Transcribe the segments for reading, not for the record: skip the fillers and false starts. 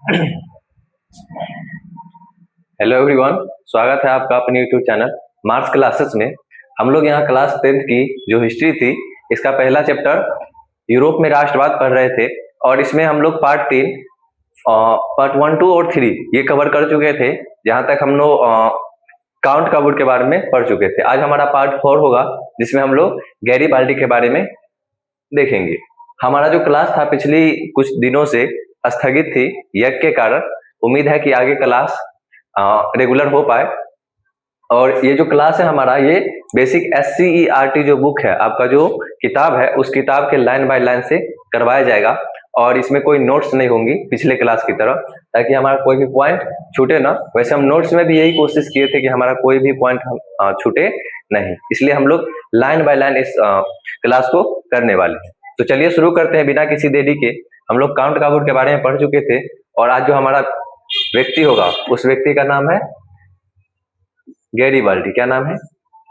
Hello everyone, स्वागत है आपका अपने यूट्यूब चैनल मार्क्स क्लासेस में। हम लोग यहाँ क्लास 10th की जो हिस्ट्री थी, इसका पहला चैप्टर यूरोप में राष्ट्रवाद पढ़ रहे थे। और इसमें हम लोग पार्ट 1, 2 और 3 ये कवर कर चुके थे। जहाँ तक हम लोग काउंट का वुड के बारे में पढ़ चुके थे। आज हमारा पार्ट 4 होगा, जिसमें हम लोग गैरीबाल्डी के बारे में देखेंगे। हमारा जो क्लास था पिछली कुछ दिनों से स्थगित थी यज्ञ के कारण। उम्मीद है कि आगे क्लास रेगुलर हो पाए। और ये जो क्लास है हमारा, ये बेसिक SCERT जो बुक है, आपका जो किताब है, उस किताब के लाइन बाय लाइन से करवाया जाएगा। और इसमें कोई नोट्स नहीं होंगी पिछले क्लास की तरह, ताकि हमारा कोई भी पॉइंट छूटे ना। वैसे हम नोट्स में भी यही कोशिश किए थे कि हमारा कोई भी पॉइंट छूटे नहीं, इसलिए हम लोग लाइन बाय लाइन इस क्लास को करने वाले हैं। तो चलिए शुरू करते हैं बिना किसी देरी के। हम लोग काउंट का वुड के बारे में पढ़ चुके थे, और आज जो हमारा व्यक्ति होगा उस व्यक्ति का नाम है गैरीबाल्डी। क्या नाम है?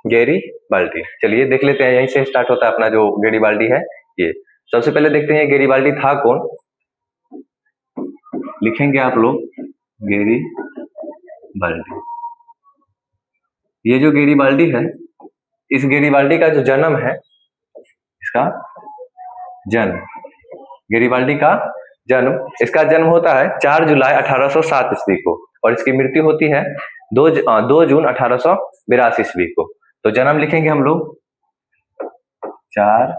गैरीबाल्डी। चलिए देख लेते हैं, यहीं से स्टार्ट होता है अपना जो गैरीबाल्डी है। ये सबसे पहले देखते हैं गैरीबाल्डी था कौन। लिखेंगे आप लोग गैरीबाल्डी। ये जो गैरीबाल्डी है, इस गैरीबाल्डी का जो जन्म है, इसका जन्म, गैरीबाल्डी का जन्म, इसका जन्म होता है 4 जुलाई 1807 ईस्वी को, और इसकी मृत्यु होती है 2 जून 1882 ईस्वी को। तो जन्म लिखेंगे हम लोग 4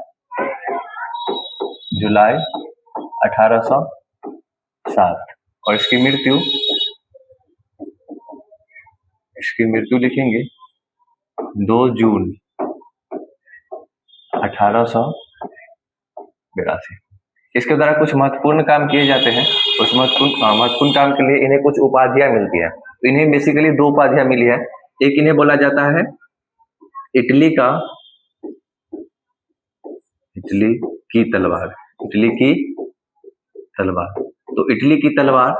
जुलाई 1807, और इसकी मृत्यु लिखेंगे 2 जून 1882। इसके द्वारा कुछ महत्वपूर्ण काम किए जाते हैं। उस महत्वपूर्ण काम के लिए इन्हें कुछ उपाधियां मिलती है। तो इन्हें बेसिकली 2 उपाधियां मिली है। एक इन्हें बोला जाता है इटली की तलवार। इटली की तलवार। तो इटली की तलवार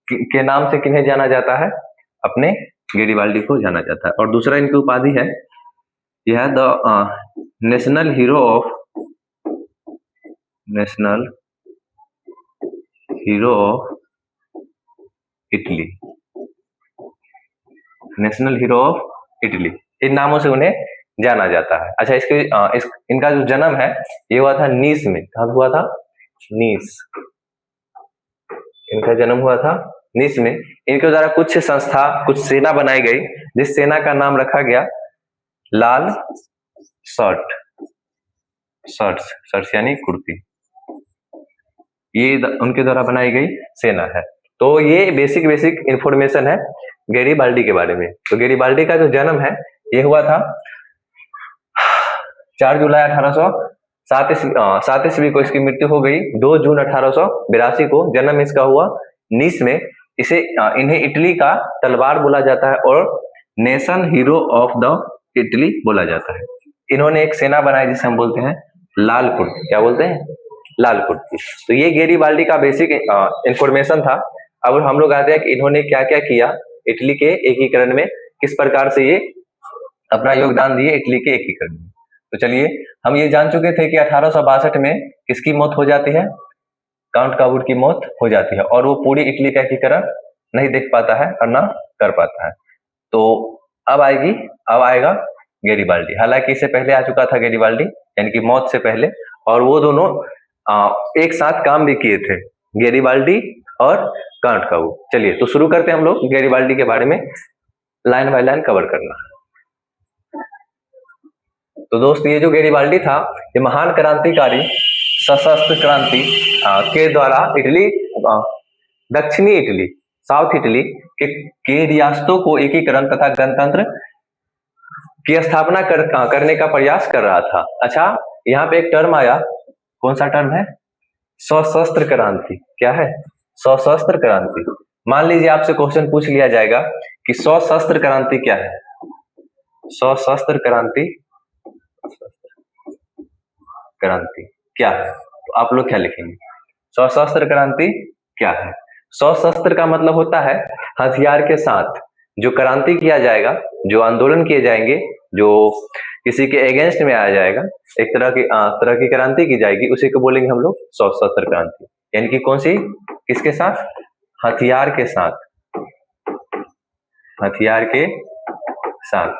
के नाम से किन्हें जाना जाता है? अपने गैरीबाल्डी को जाना जाता है। और दूसरा इनकी उपाधि है, यह the national hero of Italy. National hero of Italy, इन नामों से उन्हें जाना जाता है। अच्छा, इनका जो जन्म है ये हुआ था नीस में। कहाँ हुआ था? नीस। इनका जन्म हुआ था नीस में। इनके द्वारा कुछ संस्था, कुछ सेना बनाई गई, जिस सेना का नाम रखा गया लाल शर्ट्स यानी कुर्ती। ये उनके द्वारा बनाई गई सेना है। तो ये बेसिक इंफॉर्मेशन है गैरीबाल्डी के बारे में। तो गैरीबाल्डी का जो जन्म है ये हुआ था 4 जुलाई 1807 ईस्वी को। इसकी मृत्यु हो गई 2 जून 1882 को। जन्म इसका हुआ नीस में। इन्हें इटली का तलवार बोला जाता है, और nation hero of the Italy बोला जाता है। इन्होंने एक सेना बनाई जिसे हम बोलते हैं लाल कुर्ती। क्या बोलते हैं? लाल कुर्ती। तो ये गैरीबाल्डी का बेसिक इंफॉर्मेशन था। अब हम लोग आते हैं कि इन्होंने क्या क्या किया इटली के एकीकरण में, किस प्रकार से ये अपना योगदान दिए इटली के एकीकरण में। तो चलिए, हम ये जान चुके थे कि 1862 में किसकी मौत हो जाती है? काउंट का वुड की मौत हो जाती है, और वो पूरी इटली का एकीकरण नहीं देख पाता है और ना कर पाता है। तो अब आएगा गैरीबाल्डी। हालांकि इससे पहले आ चुका था गैरीबाल्डी, यानी कि मौत से पहले, और वो दोनों एक साथ काम भी किए थे, गैरीबाल्डी और काउंट का वुड। चलिए तो शुरू करते हैं हम लोग गैरीबाल्डी के बारे में लाइन बाय लाइन कवर करना। तो दोस्त, ये जो गैरीबाल्डी था, ये महान क्रांतिकारी सशस्त्र क्रांति के द्वारा दक्षिणी इटली, साउथ इटली के रियासतों को एकीकरण तथा गणतंत्र की स्थापना करने का प्रयास कर रहा था। अच्छा, यहाँ पे एक टर्म आया, कौन सा टर्म है? सशस्त्र क्रांति। क्या है? सशस्त्र क्रांति। मान लीजिए आपसे क्वेश्चन पूछ लिया जाएगा कि सशस्त्र क्रांति क्या है? सशस्त्र क्रांति क्या है? तो आप लोग क्या लिखेंगे? सशस्त्र क्रांति क्या है? सशस्त्र का मतलब होता है हथियार के साथ जो क्रांति किया जाएगा, जो आंदोलन किए जाएंगे, जो किसी के अगेंस्ट में आया जाएगा, एक तरह की क्रांति की जाएगी, उसी को बोलेंगे हम लोग सशस्त्र क्रांति। यानी कि कौन सी? किसके साथ? हथियार के साथ, हथियार के साथ,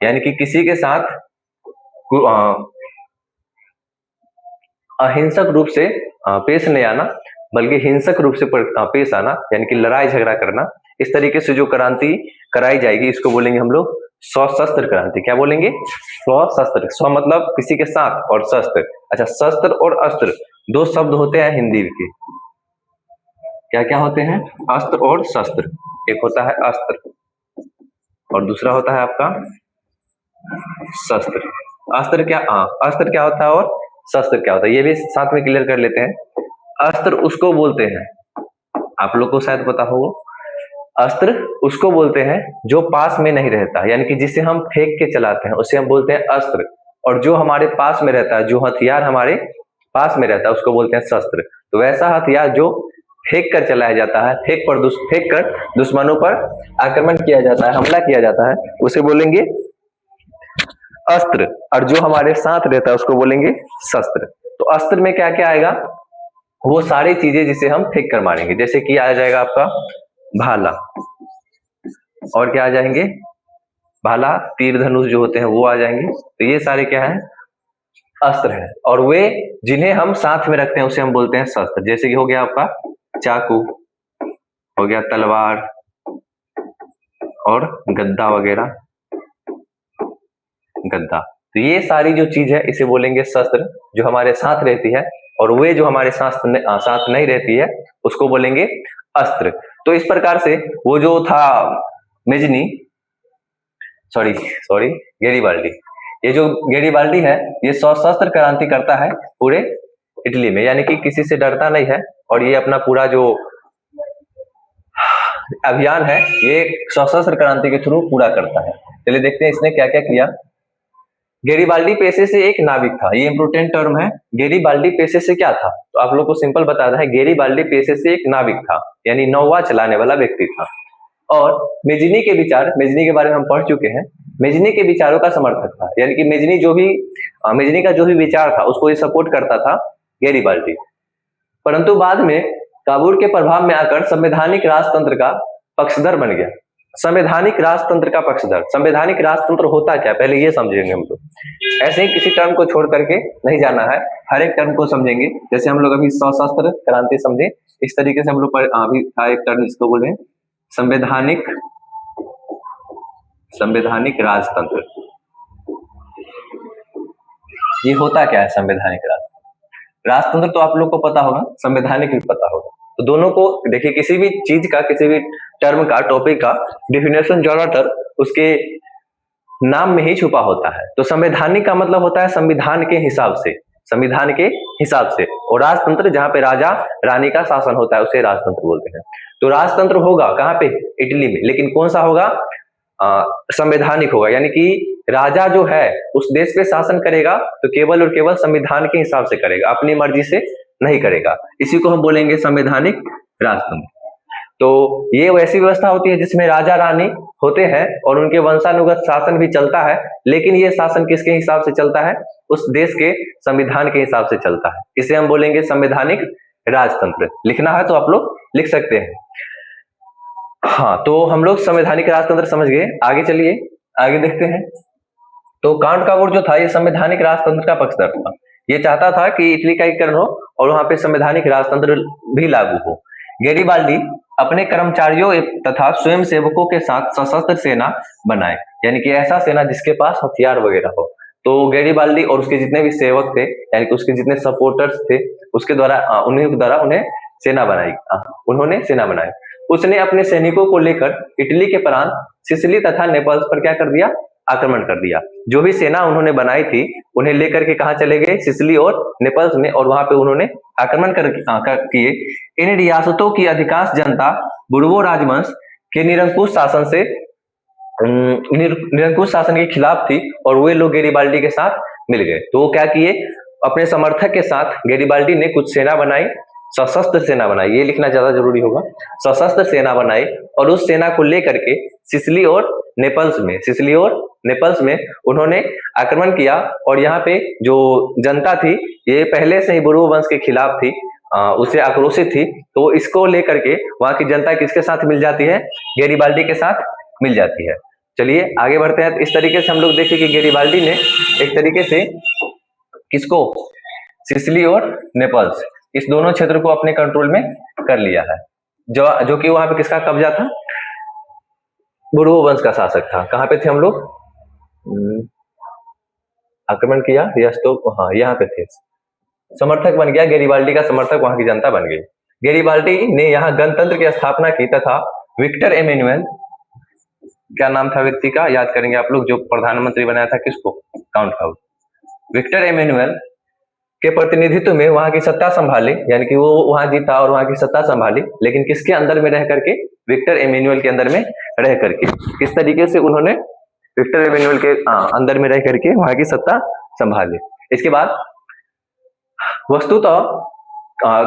यानी कि किसी के साथ अहिंसक रूप से पेश नहीं आना, बल्कि हिंसक रूप से पेश आना, यानी कि लड़ाई झगड़ा करना, इस तरीके से जो क्रांति कराई जाएगी इसको बोलेंगे हम लोग सशस्त्र क्रांति। क्या बोलेंगे? सशस्त्र। स्व मतलब किसी के साथ और शस्त्र। अच्छा, शस्त्र और अस्त्र दो शब्द होते हैं हिंदी के। क्या क्या होते हैं? अस्त्र और शस्त्र। एक होता है अस्त्र और दूसरा होता है आपका शस्त्र। अस्त्र क्या होता है और शस्त्र क्या होता है, ये भी साथ में क्लियर कर लेते हैं। अस्त्र उसको बोलते हैं, आप लोग को शायद पता हो, अस्त्र उसको बोलते हैं जो पास में नहीं रहता, यानी कि जिसे हम फेंक के चलाते हैं उसे हम बोलते हैं अस्त्र, और जो हमारे पास में रहता है, जो हथियार हमारे पास में रहता है उसको बोलते हैं शस्त्र। तो वैसा हथियार जो फेंक कर चलाया जाता है, फेंक कर दुश्मनों पर आक्रमण किया जाता है, हमला किया जाता है, उसे बोलेंगे अस्त्र, और जो हमारे साथ रहता है उसको बोलेंगे शस्त्र। तो अस्त्र में क्या क्या आएगा? वो सारी चीजें जिसे हम फेंक कर मारेंगे, जैसे कि आ जाएगा आपका भाला, और क्या आ जाएंगे? भाला, तीर धनुष जो होते हैं वो आ जाएंगे। तो ये सारे क्या है? अस्त्र है, और वे जिन्हें हम साथ में रखते हैं उसे हम बोलते हैं शस्त्र। जैसे कि हो गया आपका चाकू, हो गया तलवार और गद्दा वगैरह, गद्दा। तो ये सारी जो चीज है इसे बोलेंगे शस्त्र, जो हमारे साथ रहती है, और वे जो हमारे साथ नहीं रहती है उसको बोलेंगे अस्त्र। तो इस प्रकार से वो जो था मेजनी, सॉरी गैरिबाल्डी, ये जो गैरिबाल्डी है ये सशस्त्र क्रांति करता है पूरे इटली में, यानी कि किसी से डरता नहीं है, और ये अपना पूरा जो अभियान है ये सशस्त्र क्रांति के थ्रू पूरा करता है। चलिए देखते हैं इसने क्या क्या किया। गैरिबाल्डी पेशे से एक नाविक था, ये इंपोर्टेंट टर्म है। गैरिबाल्डी पेशे से क्या था? तो आप लोग को सिंपल बताना है, गैरिबाल्डी पेशे से एक नाविक था, यानी नौवा चलाने वाला व्यक्ति था, और मेजनी के विचार, मेजनी के बारे में हम पढ़ चुके हैं, मेजनी के विचारों का समर्थक था, यानी कि मेजनी का जो भी विचार था उसको ये सपोर्ट करता था गैरिबाल्डी। परंतु बाद में काबूल के प्रभाव में आकर संवैधानिक राजतंत्र का पक्षधर बन गया। संवैधानिक राजतंत्र का पक्षधर, संवैधानिक राजतंत्र होता क्या, पहले ये समझेंगे हम लोग। ऐसे ही किसी टर्म को छोड़ करके नहीं जाना है, हर एक टर्म को समझेंगे। जैसे हम लोग अभी सशस्त्र क्रांति समझे, इस तरीके से हम लोग अभी एक टर्म इसको बोले संवैधानिक राजतंत्र। ये होता क्या है संवैधानिक राजतंत्र? तो आप लोग को पता होगा, संवैधानिक भी पता होगा। तो दोनों को देखिए, किसी भी चीज का, किसी भी टर्म का, टॉपिक का डेफिनेशन ज्यादातर उसके नाम में ही छुपा होता है। तो संवैधानिक का मतलब होता है संविधान के हिसाब से, संविधान के हिसाब से, और राजतंत्र जहां पे राजा रानी का शासन होता है उसे राजतंत्र बोलते हैं। तो राजतंत्र होगा कहाँ पे? इटली में, लेकिन कौन सा होगा? संवैधानिक होगा, यानी कि राजा जो है उस देश पे शासन करेगा तो केवल और केवल संविधान के हिसाब से करेगा, अपनी मर्जी से नहीं करेगा। इसी को हम बोलेंगे संवैधानिक राजतंत्र। तो ये वैसी व्यवस्था होती है जिसमें राजा रानी होते हैं और उनके वंशानुगत शासन भी चलता है, लेकिन ये शासन किसके हिसाब से चलता है? उस देश के संविधान के हिसाब से चलता है। इसे हम बोलेंगे संवैधानिक राजतंत्र। लिखना है तो आप लोग लिख सकते हैं। हाँ, तो हम लोग संवैधानिक राजतंत्र समझ गए। आगे चलिए, आगे देखते हैं। तो काउंट काबूर जो था ये संवैधानिक राजतंत्र का पक्षधर था। ये चाहता था कि इटली का एकीकरण हो और वहां पे संवैधानिक राजतंत्र भी लागू हो। गैरिबाल्डी अपने कर्मचारियों तथा स्वयं सेवकों के साथ सशस्त्र सेना बनाए, यानी कि ऐसा सेना जिसके पास हथियार वगैरह हो। तो गैरिबाल्डी और उसके जितने भी सेवक थे, यानी कि उसके जितने सपोर्टर्स थे, उसके द्वारा उन्हें सेना बनाई, उन्होंने सेना बनाई। उसने अपने सैनिकों को लेकर इटली के प्रांत सिसिली तथा नेपल्स पर क्या कर दिया? आक्रमण कर दिया। जो भी सेना उन्होंने बनाई थी उन्हें लेकर के कहा चले गए? सिसिली और नेपल्स में, और वहां पे उन्होंने आक्रमण किए। इन रियासतों की अधिकांश जनता बुर्बो राजवंश के निरंकुश शासन के खिलाफ थी, और वे लोग गैरिबाल्डी के साथ मिल गए। तो वो क्या किए? अपने समर्थक के साथ गैरिबाल्डी ने कुछ सेना बनाई, सशस्त्र सेना बनाई, ये लिखना ज्यादा जरूरी होगा। सशस्त्र सेना बनाई और उस सेना को लेकर के सिसिली और नेपल्स में उन्होंने आक्रमण किया। और यहाँ पे जो जनता थी ये पहले से ही बुर्बो वंश के खिलाफ थी, उससे आक्रोशित थी, तो इसको लेकर के वहां की जनता किसके साथ मिल जाती है? गैरिबाल्डी के साथ मिल जाती है। चलिए आगे बढ़ते हैं। इस तरीके से हम लोग देखें कि गैरिबाल्डी ने एक तरीके से किसको, सिसिली और नेपल्स, इस दोनों क्षेत्र को अपने कंट्रोल में कर लिया है। जो कि वहां पे किसका कब्जा था? बुर्बो वंश का शासक था। कहाँ पे थे हम लोग? आक्रमण किया, यस, तो हाँ यहाँ पे थे। समर्थक बन गया, गैरिबाल्डी का समर्थक वहां की जनता बन गई। गैरिबाल्डी ने यहाँ गणतंत्र की स्थापना की तथा विक्टर एमेनुअल, क्या नाम था व्यक्ति का, याद करेंगे आप लोग, जो प्रधानमंत्री बनाया था किसको? Count cout. विक्टर एमेनुअल के प्रतिनिधित्व में वहां की सत्ता संभाली, यानी कि वो वहां जीता और वहां की सत्ता संभाली, लेकिन किसके अंदर में रह करके? विक्टर एमेनुअल के अंदर में रह करके। किस तरीके से उन्होंने विक्टर एमेनुअल के अंदर में रह करके वहां की सत्ता संभाली। इसके बाद वस्तुतः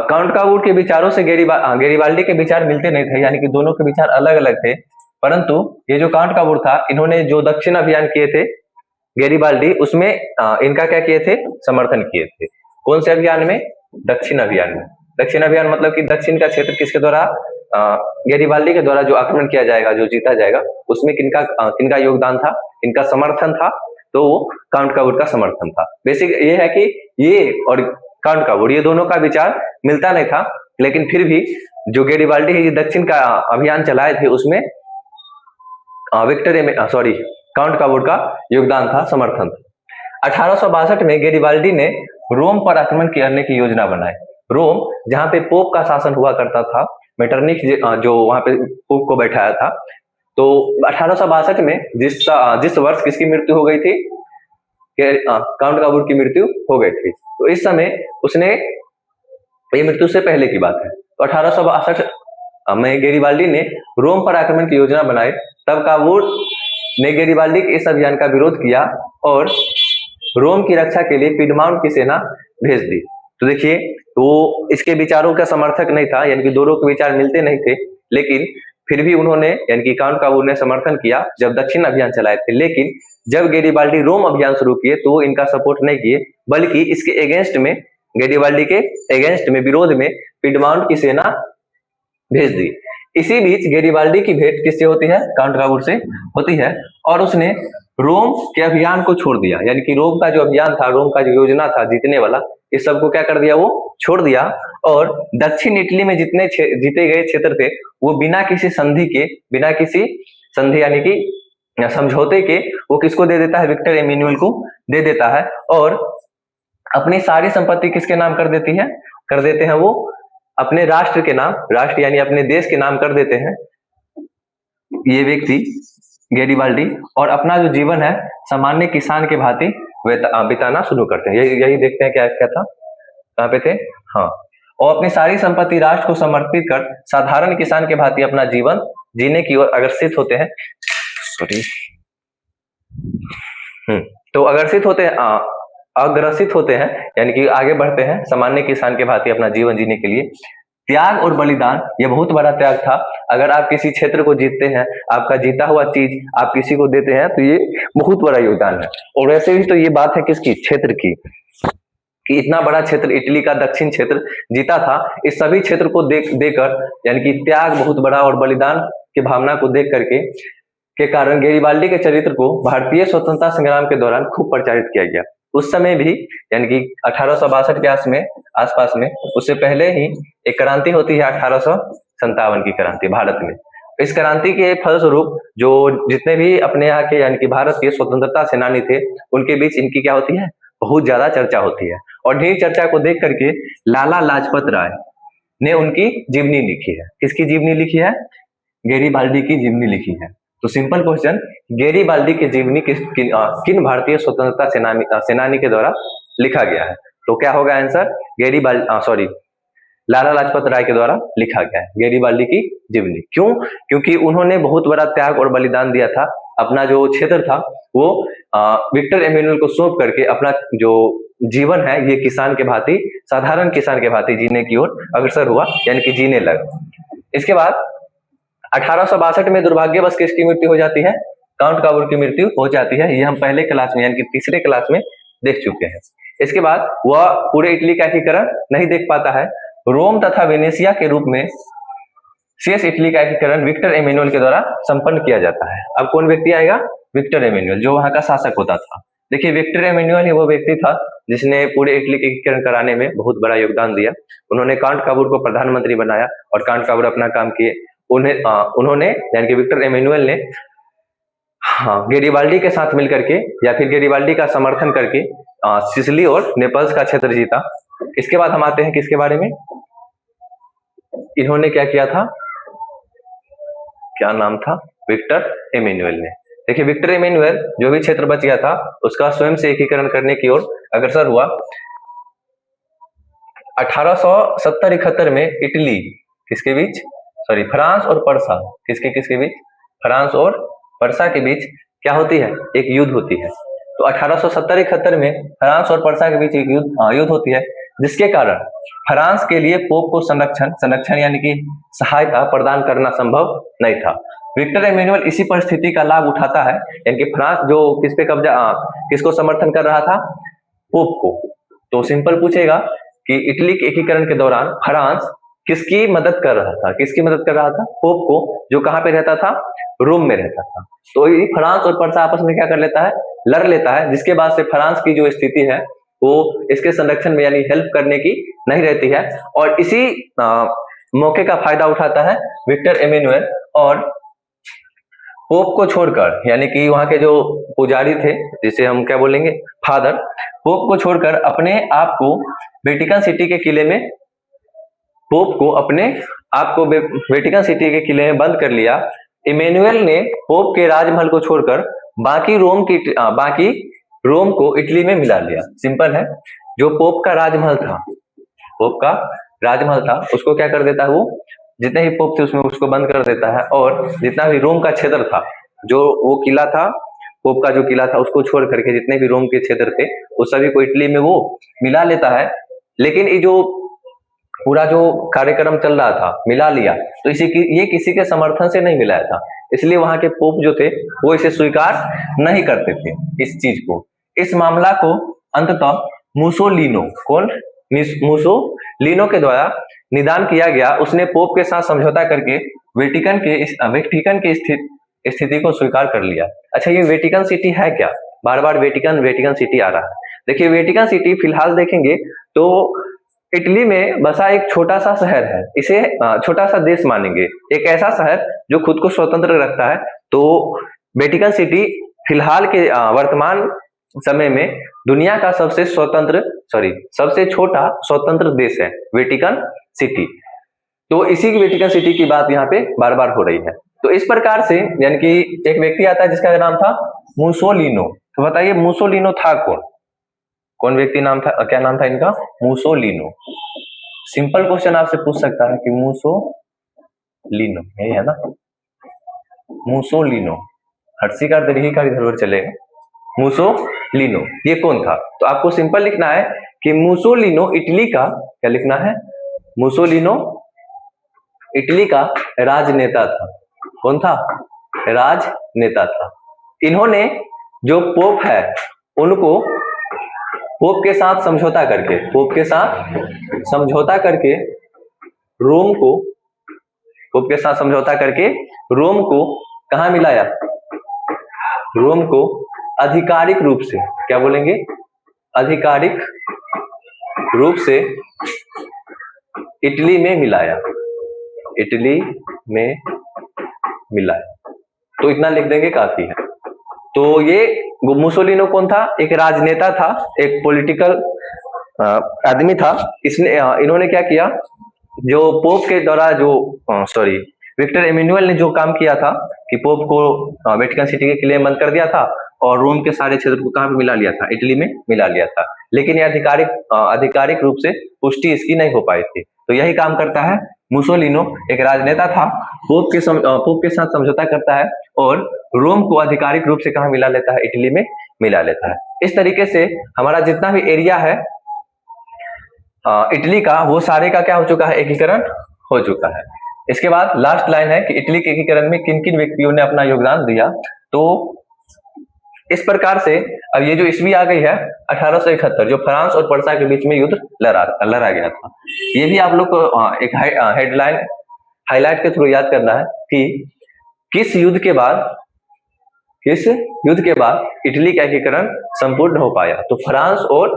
काउंट कावूट के विचारों से गैरिबाल्डी के विचार मिलते नहीं थे, यानी कि दोनों के विचार अलग अलग थे। परंतु ये जो काउंट कावूट था, इन्होंने जो दक्षिण अभियान किए थे गैरिबाल्डी, उसमें इनका क्या किए थे? समर्थन किए थे। कौन से अभियान में? दक्षिण अभियान में। दक्षिण अभियान मतलब कि दक्षिण का क्षेत्र किसके द्वारा? गैरिबाल्डी के द्वारा जो आक्रमण किया जाएगा, जो जीता जाएगा, उसमें किनका योगदान था, किनका समर्थन था? तो काउंट कावूट का समर्थन था। बेसिक ये है कि ये और काउंट कावूट, ये दोनों का विचार मिलता नहीं था, लेकिन फिर भी जो गैरिबाल्डी है ये दक्षिण का अभियान चलाए थे, उसमें काउंट कावूट का योगदान था, समर्थन था। 1862 में गैरिबाल्डी ने रोम पर आक्रमण करने की योजना बनाई। रोम, जहां पे पोप का शासन हुआ करता था, मेटरनिक जो वहां पे पोप को बैठाया था, तो 1862 में जिस वर्ष किसकी मृत्यु हो गई थी? काउंट कावूट की मृत्यु हो गई थी। तो इस समय उसने, ये मृत्यु से पहले की बात है, तो 1862 में गैरिबाल्डी ने रोम पर आक्रमण की योजना बनाई। तब कावूट ने गैरिबाल्डी के इस अभियान का विरोध किया और रोम की रक्षा के लिए पीडमाउंट की सेना भेज दी। तो देखिए, वो इसके विचारों का समर्थक नहीं था, यानी कि दोनों के विचार मिलते नहीं थे, लेकिन फिर भी उन्होंने, यानी कि काउंट कावूट ने समर्थन किया जब दक्षिण अभियान चलाए थे। लेकिन जब गैरिबाल्डी रोम अभियान शुरू किए तो वो इनका सपोर्ट नहीं किए, बल्कि इसके अगेंस्ट में, गैरिबाल्डी के अगेंस्ट में, विरोध में पीडमाउंट की सेना भेज दी। इसी बीच गैरिबाल्डी की भेंट किससे होती है? काउंट कावूट से होती है, और उसने रोम के अभियान को छोड़ दिया, यानी कि रोम का जो अभियान था, रोम का जो योजना था जीतने वाला, इस सबको क्या कर दिया? वो छोड़ दिया। और दक्षिण इटली में जितने जीते गए क्षेत्र थे, वो बिना किसी संधि यानी कि समझौते के, वो किसको दे देता है? विक्टर एमेनुअल को दे देता है। और अपनी सारी संपत्ति किसके नाम कर देते हैं? वो अपने राष्ट्र के नाम, राष्ट्र यानी अपने देश के नाम कर देते हैं ये व्यक्ति गैरिबाल्डी, और अपना जो जीवन है सामान्य किसान के भांति बिताना शुरू करते हैं। यही देखते हैं क्या क्या था, कहाँ पे थे? हाँ, और अपनी सारी संपत्ति राष्ट्र को समर्पित कर साधारण किसान के भांति अपना जीवन जीने की ओर अग्रसित होते हैं। तो अग्रसित होते हैं, यानी कि आगे बढ़ते हैं सामान्य किसान के भांति अपना जीवन जीने के लिए। त्याग और बलिदान, ये बहुत बड़ा त्याग था। अगर आप किसी क्षेत्र को जीतते हैं, आपका जीता हुआ चीज आप किसी को देते हैं, तो ये बहुत बड़ा योगदान है। और वैसे भी तो ये बात है किसकी? क्षेत्र की, कि इतना बड़ा क्षेत्र, इटली का दक्षिण क्षेत्र जीता था। इस सभी क्षेत्र को देकर, यानी कि त्याग बहुत बड़ा और बलिदान की भावना को देख करके के कारण गैरिबाल्डी के चरित्र को भारतीय स्वतंत्रता संग्राम के दौरान खूब प्रचारित किया गया। उस समय भी, यानी कि 1862 के आसपास में, उससे पहले ही एक क्रांति होती है 1857 की क्रांति भारत में। इस क्रांति के फलस्वरूप जो जितने भी अपने यहाँ के, यानी कि भारत के स्वतंत्रता सेनानी थे, उनके बीच इनकी क्या होती है? बहुत ज्यादा चर्चा होती है। और यही चर्चा को देख करके लाला लाजपत राय ने उनकी जीवनी लिखी है। किसकी जीवनी लिखी है? गैरिबाल्डी की जीवनी लिखी है। तो सिंपल क्वेश्चन, गैरिबाल्डी की जीवनी किन भारतीय स्वतंत्रता सेनानी के द्वारा लिखा गया है? तो क्या होगा आंसर? लाला लाजपत राय के द्वारा लिखा गया है गैरिबाल्डी की जीवनी। क्यों? क्योंकि उन्होंने बहुत बड़ा त्याग और बलिदान दिया था। अपना जो क्षेत्र था वो विक्टर एमेनुअल को सौंप करके अपना जो जीवन है ये किसान के भांति, साधारण किसान के भांति जीने की ओर अग्रसर हुआ, यानी कि जीने लगा। इसके बाद 1862 में दुर्भाग्यवश किसकी मृत्यु हो जाती है? काउंट कावूट की मृत्यु हो जाती है। ये हम पहले क्लास में, यानी कि तीसरे क्लास में देख चुके हैं। इसके बाद वह पूरे इटली का एकीकरण नहीं देख पाता है, रोम तथा वेनेशिया के रूप में शेष इटली का एकीकरण विक्टर एमेनुअल के द्वारा संपन्न किया जाता है। अब कौन व्यक्ति आएगा? विक्टर एमेनुअल, जो वहां का शासक होता था। देखिए, विक्टर एमेनुअल ही वो व्यक्ति था जिसने पूरे इटली के एकीकरण कराने में बहुत बड़ा योगदान दिया। उन्होंने कांट काबूर को प्रधानमंत्री बनाया और कांट काबूर अपना काम किए। उन्होंने यानी कि विक्टर एमेनुअल ने गेरिबाल्डी के साथ मिलकर के या फिर गेरिबाल्डी का समर्थन करके सिसिली और नेपल्स का क्षेत्र जीता। इसके बाद हम आते हैं किसके बारे में? इन्होंने क्या किया था? क्या नाम था? विक्टर एमेनुअल ने। देखिए, विक्टर एमेनुअल जो भी क्षेत्र बच गया था उसका स्वयं से एकीकरण करने की ओर अग्रसर हुआ। 1870-71 में इटली किसके बीच, सॉरी फ्रांस और पर्सा, किसके बीच? फ्रांस और पर्सा के बीच क्या होती है? एक युद्ध होती है। तो 1870-71 में फ्रांस और पर्सा के बीच एक युद्ध होती है, जिसके कारण फ्रांस के लिए पोप को संरक्षण यानी कि सहायता प्रदान करना संभव नहीं था। विक्टर एमेनुअल इसी परिस्थिति का लाभ उठाता है, यानी कि फ्रांस जो किसको समर्थन कर रहा था? पोप को। तो सिंपल पूछेगा कि इटली के एकीकरण के दौरान फ्रांस किसकी मदद कर रहा था? पोप को, जो कहां पे रहता था? रोम में रहता था। तो फ्रांस और पर्सा आपस में क्या कर लेता है? लड़ लेता है, जिसके बाद से फ्रांस की जो स्थिति है वो इसके संरक्षण में यानी हेल्प करने की नहीं रहती है। और इसी मौके का फायदा उठाता है विक्टर एमेनुअल और पोप को छोड़कर, यानी कि वहां के जो पुजारी थे, जिसे हम क्या बोलेंगे? फादर, पोप को छोड़कर अपने आप को वेटिकन सिटी के किले में बंद कर लिया। इमेनुअल ने पोप के राजमहल को छोड़कर बाकी रोम को इटली में मिला लिया। सिंपल है, जो पोप का राजमहल था उसको क्या कर देता है? वो जितने ही पोप थे उसमें उसको बंद कर देता है, और जितना भी रोम का क्षेत्र था, जो वो किला था, पोप का जो किला था, उसको छोड़ करके जितने भी रोम के क्षेत्र थे उस सभी को इटली में वो मिला लेता है। लेकिन ये जो पूरा जो कार्यक्रम चल रहा था, मिला लिया, तो ये किसी के समर्थन से नहीं मिलाया था, इसलिए वहां के पोप जो थे वो इसे स्वीकार नहीं करते थे इस चीज को। इस मामला को अंततः मुसोलिनो के द्वारा निदान किया गया। उसने पोप के साथ समझौता करके वेटिकन की स्थिति को स्वीकार कर लिया। अच्छा, ये वेटिकन सिटी है क्या? बार बार वेटिकन सिटी आ रहा है। देखिए, वेटिकन सिटी फिलहाल देखेंगे तो इटली में बसा एक छोटा सा शहर है, इसे छोटा सा देश मानेंगे, एक ऐसा शहर जो खुद को स्वतंत्र रखता है। तो वेटिकन सिटी फिलहाल के वर्तमान समय में दुनिया का सबसे छोटा स्वतंत्र देश है वेटिकन सिटी। तो इसी वेटिकन सिटी की बात यहाँ पे बार बार हो रही है। तो इस प्रकार से, यानी कि एक व्यक्ति आता है जिसका नाम था मुसोलिनो। तो बताइए, मुसोलिनो था कौन व्यक्ति? क्या नाम था इनका? मुसोलिनो। सिंपल क्वेश्चन आपसे पूछ सकता है कि मुसोलिनो, यही है ना? मुसोलिनो, हर्षी का दीर्घी का इधर चलेगा। मुसोलिनो ये कौन था? तो आपको सिंपल लिखना है कि मुसोलिनो इटली का, क्या लिखना है? मुसोलिनो इटली का राजनेता था। कौन था? राजनेता था। इन्होंने जो पोप है उनको पोप के साथ समझौता करके रोम को कहां मिलाया? रोम को आधिकारिक रूप से, क्या बोलेंगे? आधिकारिक रूप से इटली में मिलाया। तो इतना लिख देंगे, काफी है। तो ये मुसोलिनो कौन था? एक राजनेता था, एक पॉलिटिकल आदमी था। इन्होंने क्या किया? जो पोप के द्वारा विक्टर एमेनुअल ने जो काम किया था कि पोप को वेटिकन सिटी के किले में बंद कर दिया था और रोम के सारे क्षेत्र को कहां पे मिला लिया था? इटली में मिला लिया था। लेकिन ये आधिकारिक रूप से पुष्टि इसकी नहीं हो पाई थी। तो यही काम करता है मुसोलिनो, एक राजनेता था, पोप के साथ समझौता करता है और रोम को आधिकारिक रूप से कहां मिला लेता है? इटली में मिला लेता है। इस तरीके से हमारा जितना भी एरिया है इटली का, वो सारे का क्या हो चुका है? एकीकरण हो चुका है। इसके बाद लास्ट लाइन है कि इटली के एकीकरण में किन किन व्यक्तियों ने अपना योगदान दिया। तो इस प्रकार से अब ये जो ईस्वी आ गई है 1871, जो फ्रांस और पर्सा के बीच में युद्ध लड़ा गया था। ये भी आप लोग को एक हेडलाइन हाईलाइट के थ्रू याद करना है कि किस युद्ध के बाद इटली का एकीकरण संपूर्ण हो पाया। तो फ्रांस और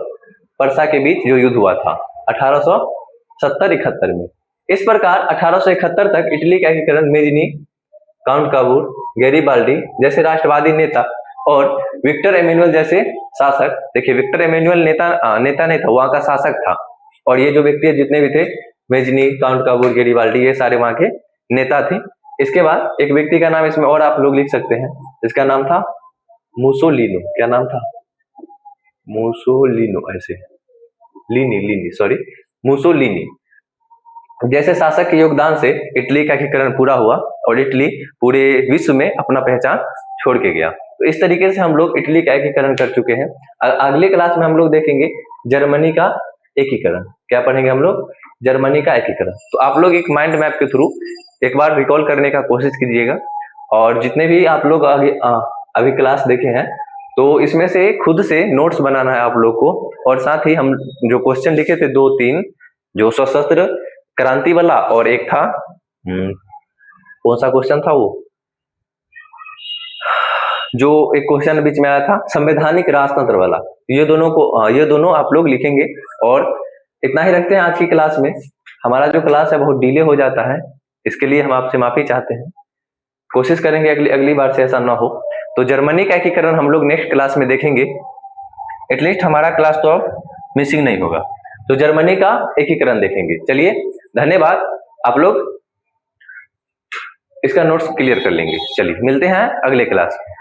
पर्सा के बीच जो युद्ध हुआ था 1870-71 में। इस प्रकार 1871 तक इटली का एकीकरण मेजनी, काउंट काबूर, गैरिबाल्डी जैसे राष्ट्रवादी नेता और विक्टर एमेनुअल जैसे शासक, देखिए विक्टर एमेनुअल नेता नहीं था, वहां का शासक था। और ये जो व्यक्ति जितने भी थे, मेजनी, काउंट काबूर, गैरिबाल्डी, ये सारे वहां के नेता थे। इसके बाद एक व्यक्ति का नाम इसमें और आप लोग लिख सकते हैं, इसका नाम था मुसोलिनो। क्या नाम था? मुसोलिनो, ऐसे मुसोलिनी जैसे शासक के योगदान से इटली का एकीकरण पूरा हुआ और इटली पूरे विश्व में अपना पहचान छोड़ के गया। तो इस तरीके से हम लोग इटली का एकीकरण कर चुके हैं। अगले क्लास में हम लोग देखेंगे जर्मनी का एकीकरण। क्या पढ़ेंगे हम लोग? जर्मनी का एकीकरण। तो आप लोग एक माइंड मैप के थ्रू एक बार रिकॉल करने का कोशिश कीजिएगा, और जितने भी आप लोग अभी क्लास देखे हैं तो इसमें से खुद से नोट्स बनाना है आप लोग को। और साथ ही हम जो क्वेश्चन लिखे थे 2-3, जो सशस्त्र क्रांति वाला, और एक था कौन सा क्वेश्चन था वो, जो एक क्वेश्चन बीच में आया था संवैधानिक राजतंत्र वाला, ये दोनों आप लोग लिखेंगे। और इतना ही रखते हैं आज की क्लास में। हमारा जो क्लास है बहुत डिले हो जाता है, इसके लिए हम आपसे माफी चाहते हैं। कोशिश करेंगे अगली बार से ऐसा ना हो। तो जर्मनी का एकीकरण हम लोग नेक्स्ट क्लास में देखेंगे। एटलीस्ट हमारा क्लास तो अब मिसिंग नहीं होगा। तो जर्मनी का एकीकरण देखेंगे। चलिए, धन्यवाद। आप लोग इसका नोट्स क्लियर कर लेंगे। चलिए मिलते हैं अगले क्लास में।